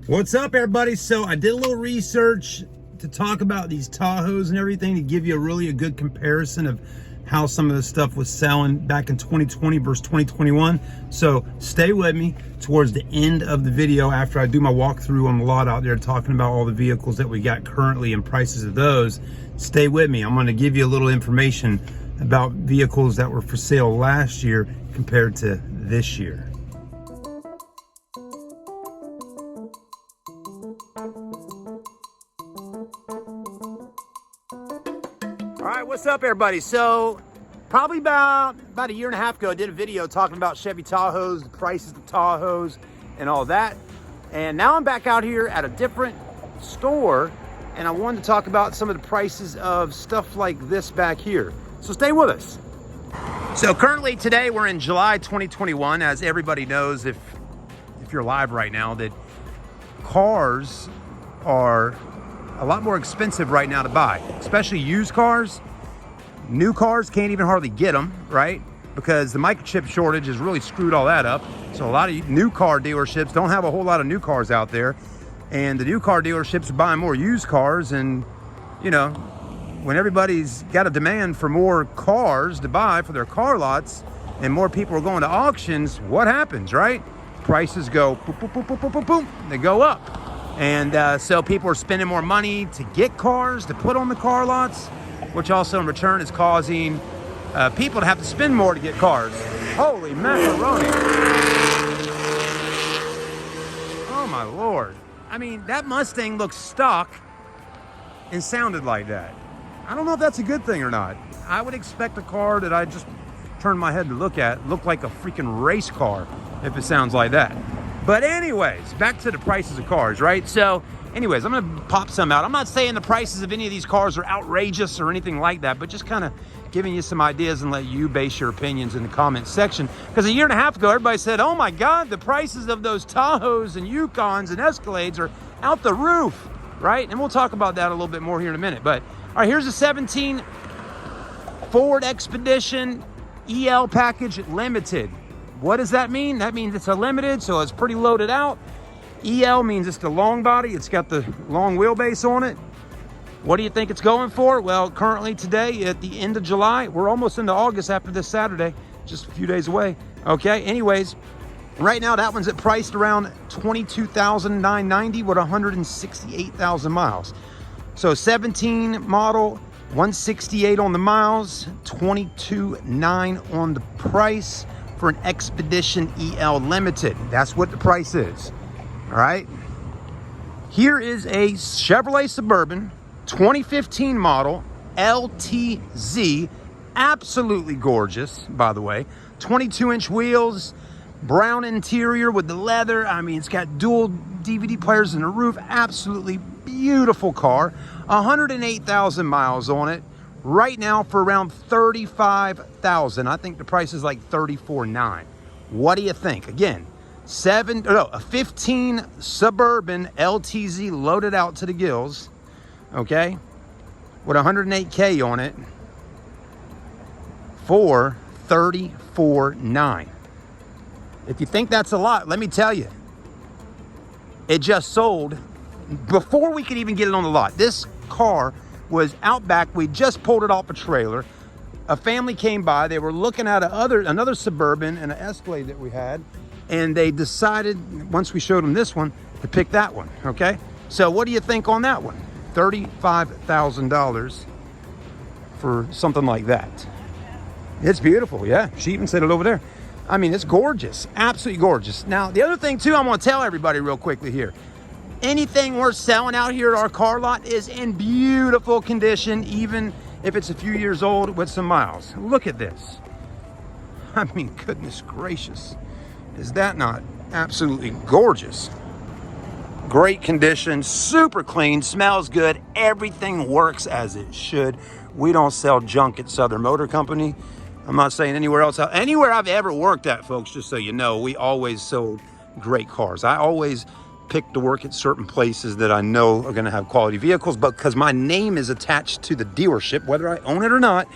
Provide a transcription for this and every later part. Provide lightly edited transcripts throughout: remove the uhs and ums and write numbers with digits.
What's up, everybody? So I did a little research to talk about these Tahoes and everything to give you a good comparison of how some of the stuff was selling back in 2020 versus 2021. So stay with me towards the end of the video after I do my walkthrough on the lot out there, talking about all the vehicles that we got currently and prices of those. Stay with me. I'm going to give you a little information about vehicles that were for sale last year compared to this year. All right, what's up, everybody? So probably about a year and a half ago, I did a video talking about Chevy Tahoes, the prices of Tahoes and all that. And now I'm back out here at a different store, and I wanted to talk about some of the prices of stuff like this back here. So stay with us. So currently today we're in July 2021. As everybody knows, if you're live right now, that cars are a lot more expensive right now to buy, especially used cars. New cars can't even hardly get them, right? Because the microchip shortage has really screwed all that up. So a lot of new car dealerships don't have a whole lot of new cars out there. And the new car dealerships are buying more used cars. And, you know, when everybody's got a demand for more cars to buy for their car lots and more people are going to auctions, what happens, right? Prices go boop, boop, boop, boop, boop, boop, boop. They go up. And so people are spending more money to get cars to put on the car lots, which also in return is causing people to have to spend more to get cars. Holy macaroni. Oh my Lord. I mean, that Mustang looked stock and sounded like that. I don't know if that's a good thing or not. I would expect a car that I just turned my head to look at look like a freaking race car if it sounds like that. But anyways, back to the prices of cars, right? So anyways, I'm gonna pop some out. I'm not saying the prices of any of these cars are outrageous or anything like that, but just kind of giving you some ideas and let you base your opinions in the comment section. Because a year and a half ago, everybody said, oh my God, the prices of those Tahoes and Yukons and Escalades are out the roof, right? And we'll talk about that a little bit more here in a minute. But all right, here's a 17 Ford Expedition EL Package Limited. What does that mean? That means it's a limited, so it's pretty loaded out. EL means it's the long body. It's got the long wheelbase on it. What do you think it's going for? Well, currently today at the end of July, we're almost into August after this Saturday, just a few days away. Okay, anyways, right now that one's at priced around $22,990 with 168,000 miles. So 17 model, 168 on the miles, 22,900 on the price for an Expedition EL Limited. That's what the price is. All right. Here is a Chevrolet Suburban 2015 model LTZ. Absolutely gorgeous, by the way. 22-inch wheels, brown interior with the leather. I mean, it's got dual DVD players in the roof. Absolutely beautiful car. 108,000 miles on it. Right now for around $35,000. I think the price is like $34,900. What do you think? Again, a 15 Suburban LTZ loaded out to the gills, okay, with 108K on it for $34,900. If you think that's a lot, let me tell you, it just sold before we could even get it on the lot. This car was out back. We just pulled it off a trailer. A family came by. They were looking at another Suburban and an Escalade that we had, and they decided, once we showed them this one, to pick that one, okay? So what do you think on that one? $35,000 for something like that. It's beautiful, yeah. She even said it over there. I mean, it's gorgeous, absolutely gorgeous. Now, the other thing too, I want to tell everybody real quickly here. Anything we're selling out here at our car lot is in beautiful condition, even if it's a few years old with some miles. Look at this. I mean, goodness gracious. Is that not absolutely gorgeous? Great condition, super clean, smells good. Everything works as it should. We don't sell junk at Southern Motor Company. I'm not saying anywhere else. Anywhere I've ever worked at, folks, just so you know, we always sold great cars. I always pick to work at certain places that I know are going to have quality vehicles, but because my name is attached to the dealership, whether I own it or not,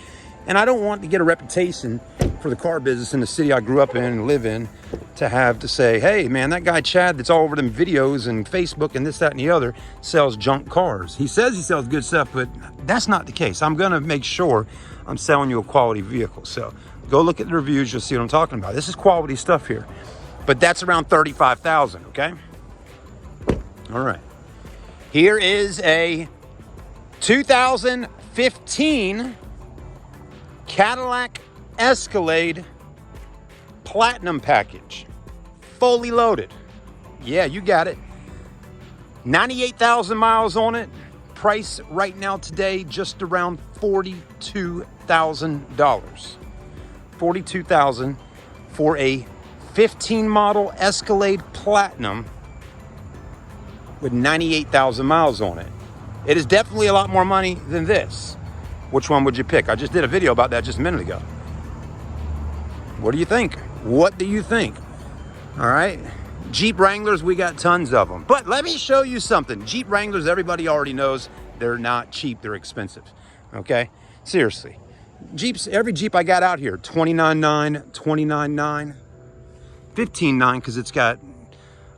and I don't want to get a reputation for the car business in the city I grew up in and live in to have to say, hey, man, that guy Chad that's all over them videos and Facebook and this, that, and the other sells junk cars. He says he sells good stuff, but that's not the case. I'm going to make sure I'm selling you a quality vehicle. So go look at the reviews. You'll see what I'm talking about. This is quality stuff here, but that's around $35,000, okay? All right. Here is a 2015 Cadillac Escalade Platinum package, fully loaded. Yeah, you got it. 98,000 miles on it. Price right now today just around $42,000. $42,000 for a 15 model Escalade Platinum with 98,000 miles on it. It is definitely a lot more money than this. Which one would you pick? I just did a video about that just a minute ago. What do you think? What do you think? All right. Jeep Wranglers, we got tons of them. But let me show you something. Jeep Wranglers, everybody already knows they're not cheap. They're expensive. Okay? Seriously. Jeeps, every Jeep I got out here, $29,900, $29,900, $15,900 because it's got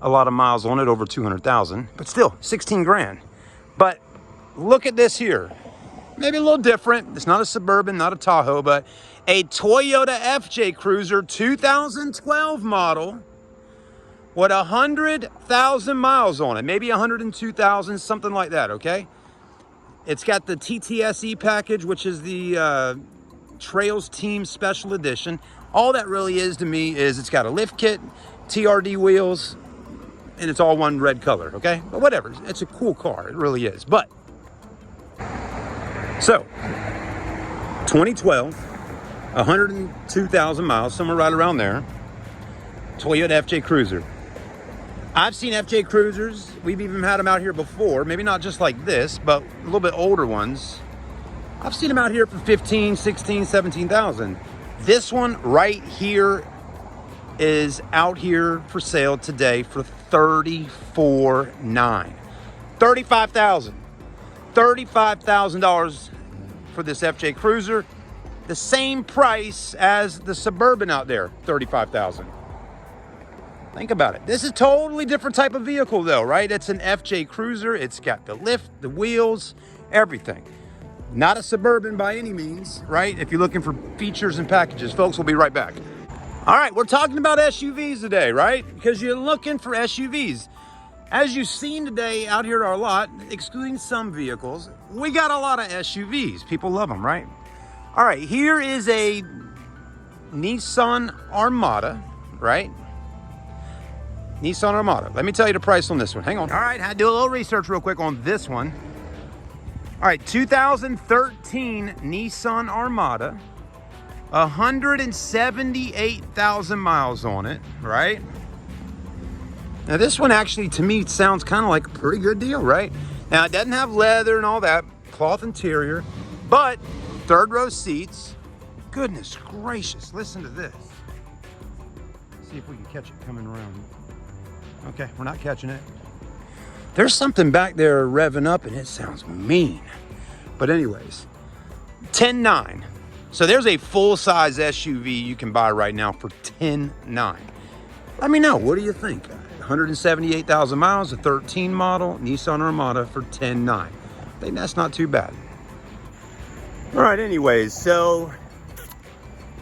a lot of miles on it, over 200,000. But still, 16 grand. But look at this here. Maybe a little different. It's not a Suburban, not a Tahoe, but a Toyota FJ Cruiser 2012 model with 100,000 miles on it. Maybe 102,000, something like that, okay? It's got the TTSE package, which is the Trails Team Special Edition. All that really is to me is it's got a lift kit, TRD wheels, and it's all one red color, okay? But whatever, it's a cool car, it really is. But, so, 2012, 102,000 miles, somewhere right around there. Toyota FJ Cruiser. I've seen FJ Cruisers. We've even had them out here before. Maybe not just like this, but a little bit older ones. I've seen them out here for 15, 16, 17,000. This one right here is out here for sale today for $34,900. $35,000. $35,000 for this FJ Cruiser. The same price as the Suburban out there, $35,000. Think about it. This is a totally different type of vehicle though, right? It's an FJ Cruiser. It's got the lift, the wheels, everything. Not a Suburban by any means, right? If you're looking for features and packages, folks, we'll be right back. All right, we're talking about SUVs today, right? Because you're looking for SUVs. As you've seen today out here at our lot, excluding some vehicles, we got a lot of SUVs. People love them, right? All right, here is a Nissan Armada, right? Nissan Armada. Let me tell you the price on this one. Hang on. All right, had to do a little research real quick on this one. All right, 2013 Nissan Armada, 178,000 miles on it, right? Now this one actually, to me, sounds kind of like a pretty good deal, right? Now it doesn't have leather and all that, cloth interior, but third row seats. Goodness gracious, listen to this. See if we can catch it coming around. Okay, we're not catching it. There's something back there revving up and it sounds mean. But anyways, $10,900. So there's a full-size SUV you can buy right now for $10,900. Let me know, what do you think? 178,000 miles, a 13 model Nissan Armada for $10,900. I think that's not too bad. All right, anyways, so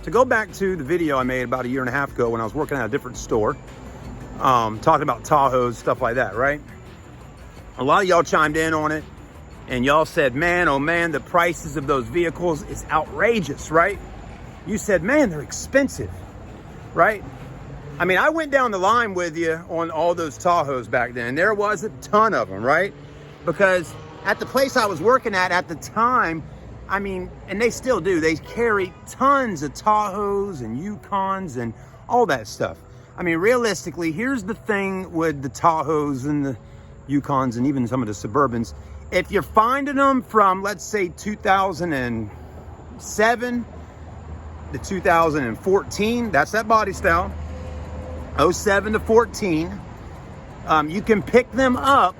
to go back to the video I made about a year and a half ago when I was working at a different store, talking about Tahoes, stuff like that, right? A lot of y'all chimed in on it and y'all said, man, oh man, the prices of those vehicles is outrageous, right? You said, man, they're expensive, right? I mean, I went down the line with you on all those Tahoes back then. There was a ton of them, right? Because at the place I was working at the time, I mean, and they still do, they carry tons of Tahoes and Yukons and all that stuff. I mean, realistically, here's the thing with the Tahoes and the Yukons and even some of the Suburbans. If you're finding them from, let's say, 2007 to 2014, that's that body style, 07 to 14, you can pick them up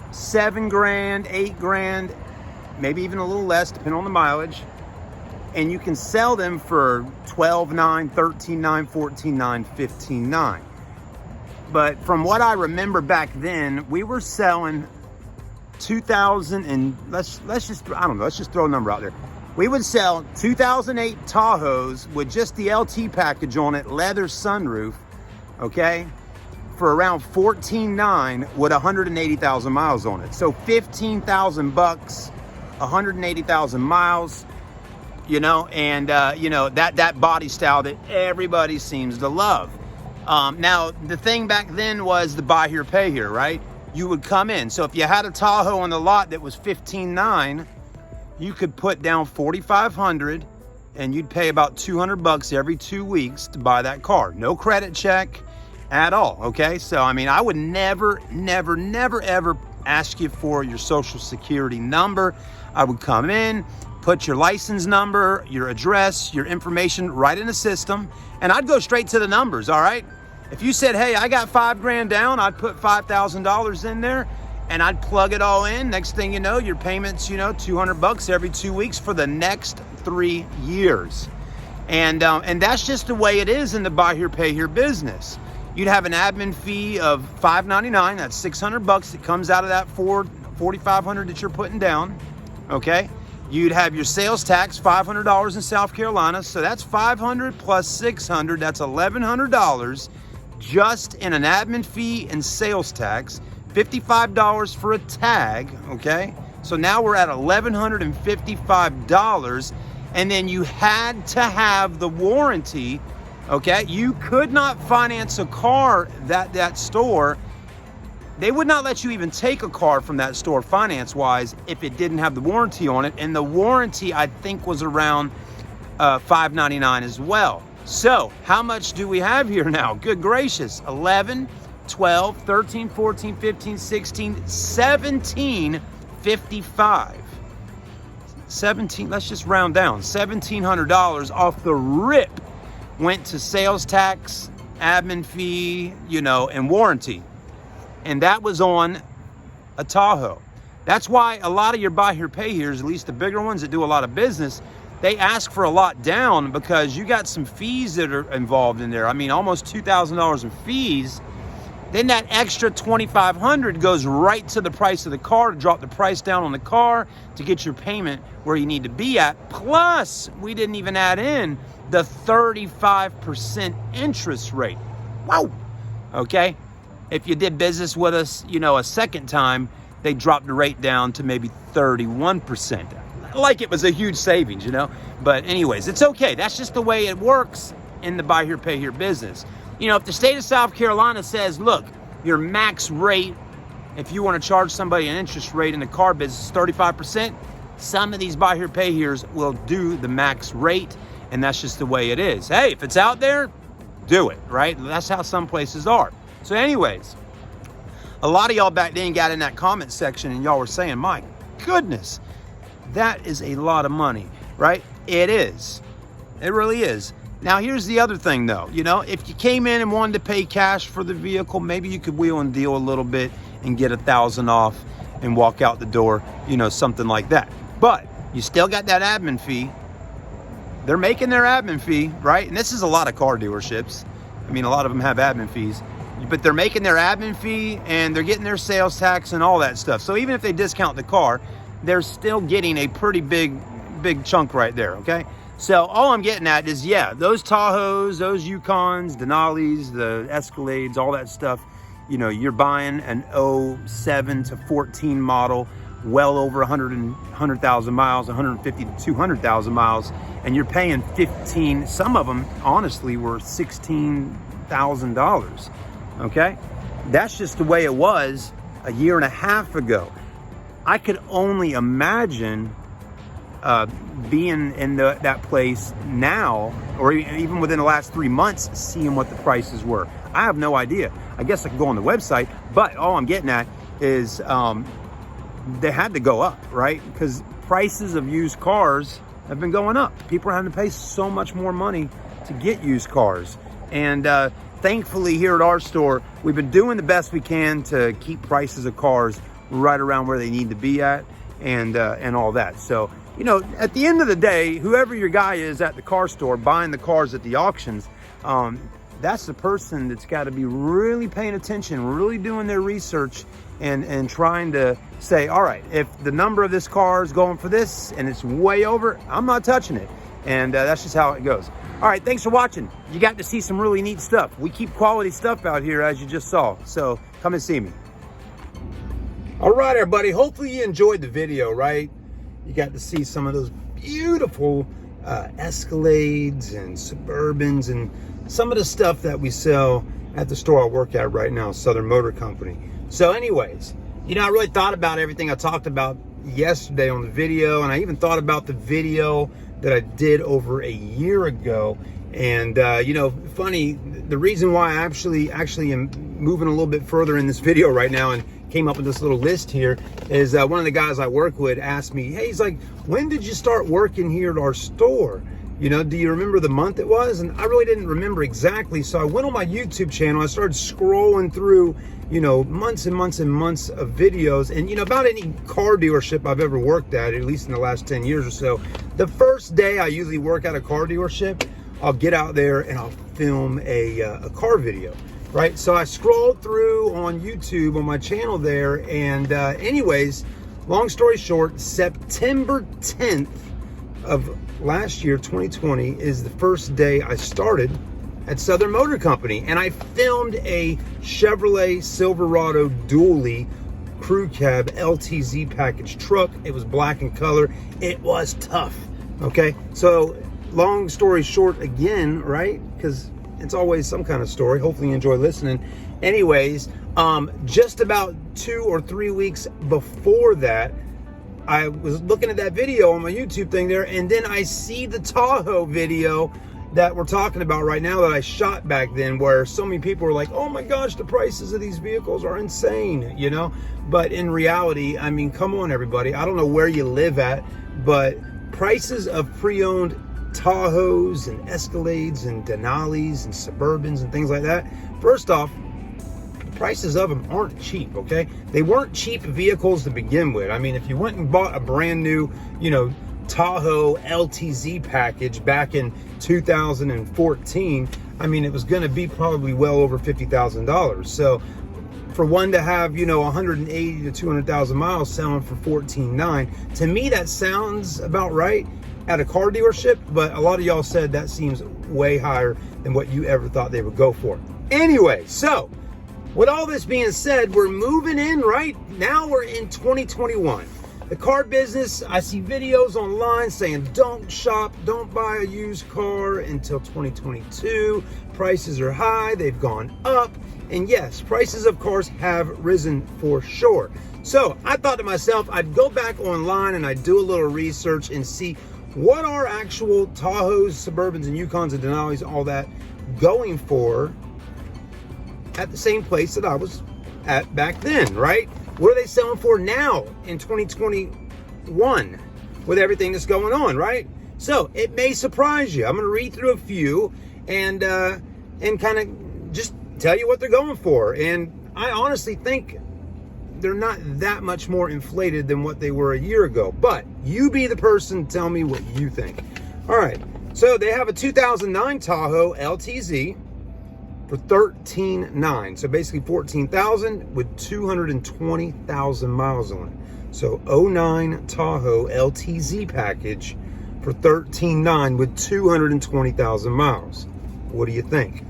$7 grand, $8 grand, maybe even a little less, depending on the mileage. and you can sell them for $12,900, $13,900, $14,900, $15,900. But from what I remember back then, we were selling 2000 and let's just throw a number out there. We would sell 2008 Tahoes with just the LT package on it, leather sunroof, okay, for around $14,900 with 180,000 miles on it. So $15,000, 180,000 miles, you know, and you know, that body style that everybody seems to love. Now the thing back then was the buy here, pay here, right? You would come in. So if you had a Tahoe on the lot that was $15,900, you could put down $4,500 and you'd pay about $200 every 2 weeks to buy that car. No credit check at all, okay? So, I mean, I would never, ever ask you for your social security number. I would come in, put your license number, your address, your information right in the system, and I'd go straight to the numbers, all right? If you said, hey, I got $5,000 down, I'd put $5,000 in there, and I'd plug it all in. Next thing you know, your payments, you know, $200 every 2 weeks for the next 3 years. And that's just the way it is in the buy here, pay here business. You'd have an admin fee of $599. That's $600 that comes out of that $4,500 that you're putting down, okay? You'd have your sales tax, $500 in South Carolina. So that's $500 plus $600, that's $1,100 just in an admin fee and sales tax. $55 for a tag, okay? So now we're at $1,155, and then you had to have the warranty, okay? You could not finance a car that store. They would not let you even take a car from that store finance-wise if it didn't have the warranty on it, and the warranty, I think, was around $599 as well. So how much do we have here now? Good gracious, 11, 12, 13, 14, 15, 16, 17, 55. 17, let's just round down. $1,700 off the rip went to sales tax, admin fee, you know, and warranty. And that was on a Tahoe. That's why a lot of your buy here, pay here's, at least the bigger ones that do a lot of business, they ask for a lot down because you got some fees that are involved in there. I mean, almost $2,000 in fees. Then that extra $2,500 goes right to the price of the car to drop the price down on the car to get your payment where you need to be at. Plus, we didn't even add in the 35% interest rate. Wow. Okay. If you did business with us, you know, a second time, they dropped the rate down to maybe 31%. Like it was a huge savings, you know. But anyways, it's okay. That's just the way it works in the buy here, pay here business. You know, if the state of South Carolina says, look, your max rate, if you want to charge somebody an interest rate in the car business is 35%, some of these buy here, pay here's will do the max rate, and that's just the way it is. Hey, if it's out there, do it, right? That's how some places are. So anyways, a lot of y'all back then got in that comment section and y'all were saying, my goodness, that is a lot of money, right? It is. It really is. Now, here's the other thing, though. You know, if you came in and wanted to pay cash for the vehicle, maybe you could wheel and deal a little bit and get $1,000 off and walk out the door, you know, something like that. But you still got that admin fee. They're making their admin fee, right? And this is a lot of car dealerships. I mean, a lot of them have admin fees. But they're making their admin fee and they're getting their sales tax and all that stuff. So even if they discount the car, they're still getting a pretty big chunk right there, okay? So all I'm getting at is, yeah, those Tahoes, those Yukons, Denalis, the Escalades, all that stuff, you know, you're buying an 07 to 14 model, well over 100,000 miles, 150 to 200,000 miles, and you're paying 15, some of them, honestly, were $16,000, okay? That's just the way it was a year and a half ago. I could only imagine being in that place now, or even within the last 3 months, seeing what the prices were. I have no idea. I guess I could go on the website, but all I'm getting at is they had to go up, right? Because prices of used cars have been going up. People are having to pay so much more money to get used cars. And thankfully here at our store, we've been doing the best we can to keep prices of cars right around where they need to be at, and all that. So you know, at the end of the day, whoever your guy is at the car store buying the cars at the auctions, that's the person that's got to be really paying attention, really doing their research, and trying to say, all right, if the number of this car is going for this and it's way over, I'm not touching it. And that's just how it goes. All right, thanks for watching. You got to see some really neat stuff. We keep quality stuff out here, as you just saw. So come and see me. All right, everybody. Hopefully you enjoyed the video, right? You got to see some of those beautiful Escalades and Suburbans and some of the stuff that we sell at the store I work at right now, Southern Motor Company. So anyways, you know, I really thought about everything I talked about yesterday on the video, and I even thought about the video that I did over a year ago. And you know, funny, the reason why I actually am moving a little bit further in this video right now and came up with this little list here is one of the guys I work with asked me, hey, he's like, when did you start working here at our store? You know, do you remember the month it was? And I really didn't remember exactly. So I went on my YouTube channel. I started scrolling through, you know, months and months and months of videos. And, you know, about any car dealership I've ever worked at least in the last 10 years or so, the first day I usually work at a car dealership, I'll get out there and I'll film a car video, right? So I scrolled through on YouTube on my channel there. And anyways, long story short, September 10th of last year, 2020, is the first day I started at Southern Motor Company, and I filmed a Chevrolet Silverado dually crew cab LTZ package truck. It was black in color. It was tough. Okay, so long story short again, right? Because it's always some kind of story. Hopefully you enjoy listening. Anyways, just about 2 or 3 weeks before that, I was looking at that video on my YouTube thing there, and then I see the Tahoe video that we're talking about right now that I shot back then, where so many people were like, oh my gosh, the prices of these vehicles are insane, you know? But in reality, I mean, come on, everybody. I don't know where you live at, but prices of pre-owned Tahoes and Escalades and Denalis and Suburbans and things like that, first off, prices of them aren't cheap, okay? They weren't cheap vehicles to begin with. I mean, if you went and bought a brand new, you know, Tahoe Ltz package back in 2014, I mean, it was going to be probably well over $50,000. So for one to have, you know, 180 to 200,000 miles selling for $14,900, to me that sounds about right at a car dealership, but a lot of y'all said that seems way higher than what you ever thought they would go for. Anyway, so with all this being said, we're moving in right now. We're in 2021. The car business, I see videos online saying don't shop, don't buy a used car until 2022. Prices are high, they've gone up. And yes, prices of cars have risen for sure. So I thought to myself, I'd go back online and I'd do a little research and see what are actual Tahoes, Suburbans, and Yukons, and Denalis, all that, going for at the same place that I was at back then, right? What are they selling for now in 2021 with everything that's going on, right? So it may surprise you. I'm going to read through a few and kind of just tell you what they're going for. And I honestly think they're not that much more inflated than what they were a year ago. But you be the person to tell me what you think. All right. So they have a 2009 Tahoe Ltz for $13,900. So basically $14,000 with 220,000 miles on it. So 09 Tahoe Ltz package for $13,900 with 220,000 miles. What do you think?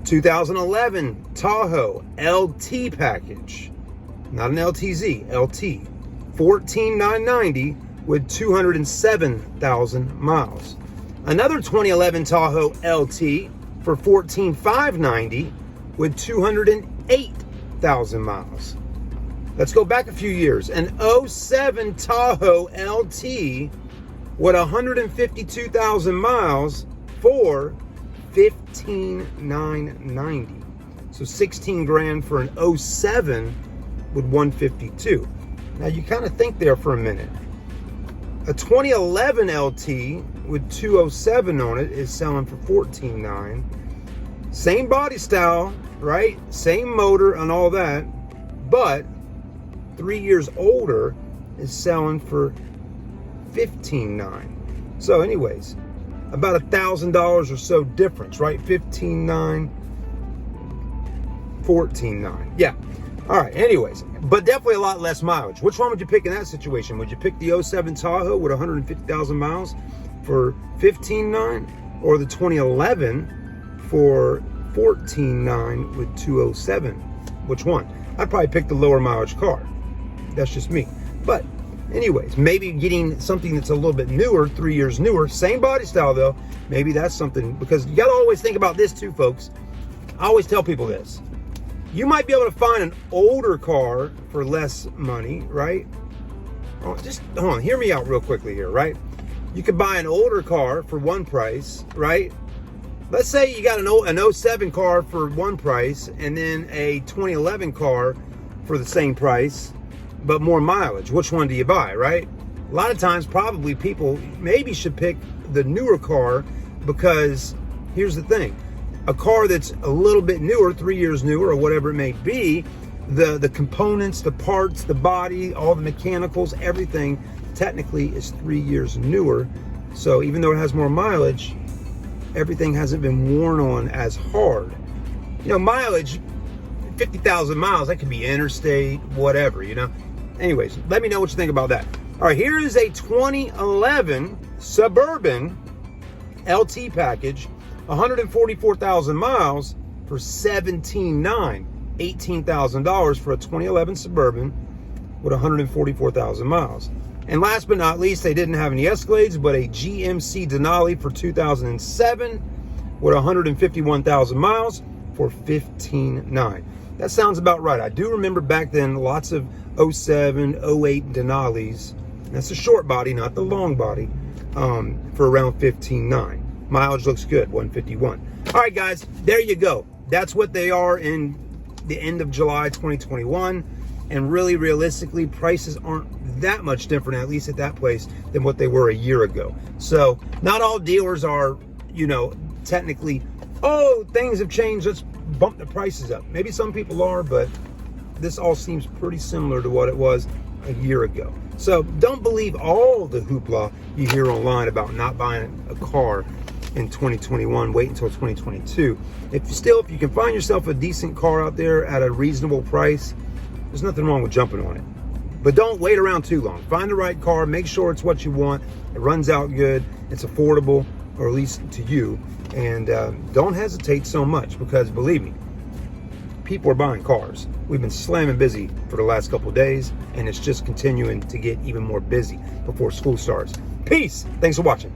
2011 Tahoe LT package, not an LTZ, LT, $14,990 with 207,000 miles. Another 2011 Tahoe LT for $14,590 with 208,000 miles. Let's go back a few years. An 07 Tahoe LT with 152,000 miles for $15,990. So 16 grand for an 07 with 152. Now you kind of think there for a minute. A 2011 LT with 207 on it is selling for $14,900. Same body style, right? Same motor and all that, but 3 years older is selling for $15,900. So anyways, about $1,000 or so difference, right? $15,900, $14,900. Yeah. All right. Anyways, but definitely a lot less mileage. Which one would you pick in that situation? Would you pick the 07 Tahoe with 150,000 miles for $15,900, or the 2011 for $14,900 with 207? Which one? I'd probably pick the lower mileage car. That's just me. But anyways, maybe getting something that's a little bit newer, 3 years newer, same body style though, maybe that's something, because you got to always think about this too, folks. I always tell people this. You might be able to find an older car for less money, right? Oh, just hold on, hear me out real quickly here, right? You could buy an older car for one price, right? Let's say you got an 07 car for one price, and then a 2011 car for the same price, but more mileage. Which one do you buy, right? A lot of times, probably people maybe should pick the newer car, because here's the thing. A car that's a little bit newer, 3 years newer, or whatever it may be, the components, the parts, the body, all the mechanicals, everything technically is 3 years newer. So even though it has more mileage, everything hasn't been worn on as hard. You know, mileage, 50,000 miles, that could be interstate, whatever, you know. Anyways, let me know what you think about that. All right, here is a 2011 Suburban LT package, 144,000 miles for $17,900, $18,000 for a 2011 Suburban with 144,000 miles. And last but not least, they didn't have any Escalades, but a GMC Denali for 2007 with 151,000 miles for $15,900. That sounds about right. I do remember back then lots of 07, 08 Denalis. That's the short body, not the long body, for around $15,900. Mileage looks good, 151. All right, guys, there you go. That's what they are in the end of July 2021. And really, realistically, prices aren't that much different, at least at that place, than what they were a year ago. So not all dealers are, you know, technically, oh, things have changed, let's bump the prices up. Maybe some people are, but this all seems pretty similar to what it was a year ago. So don't believe all the hoopla you hear online about not buying a car in 2021. Wait until 2022. If you can find yourself a decent car out there at a reasonable price, there's nothing wrong with jumping on it. But don't wait around too long. Find the right car, make sure it's what you want, it runs out good, it's affordable, or at least to you, and don't hesitate so much, because believe me, people are buying cars. We've been slamming busy for the last couple of days, and it's just continuing to get even more busy before school starts. Peace. Thanks for watching.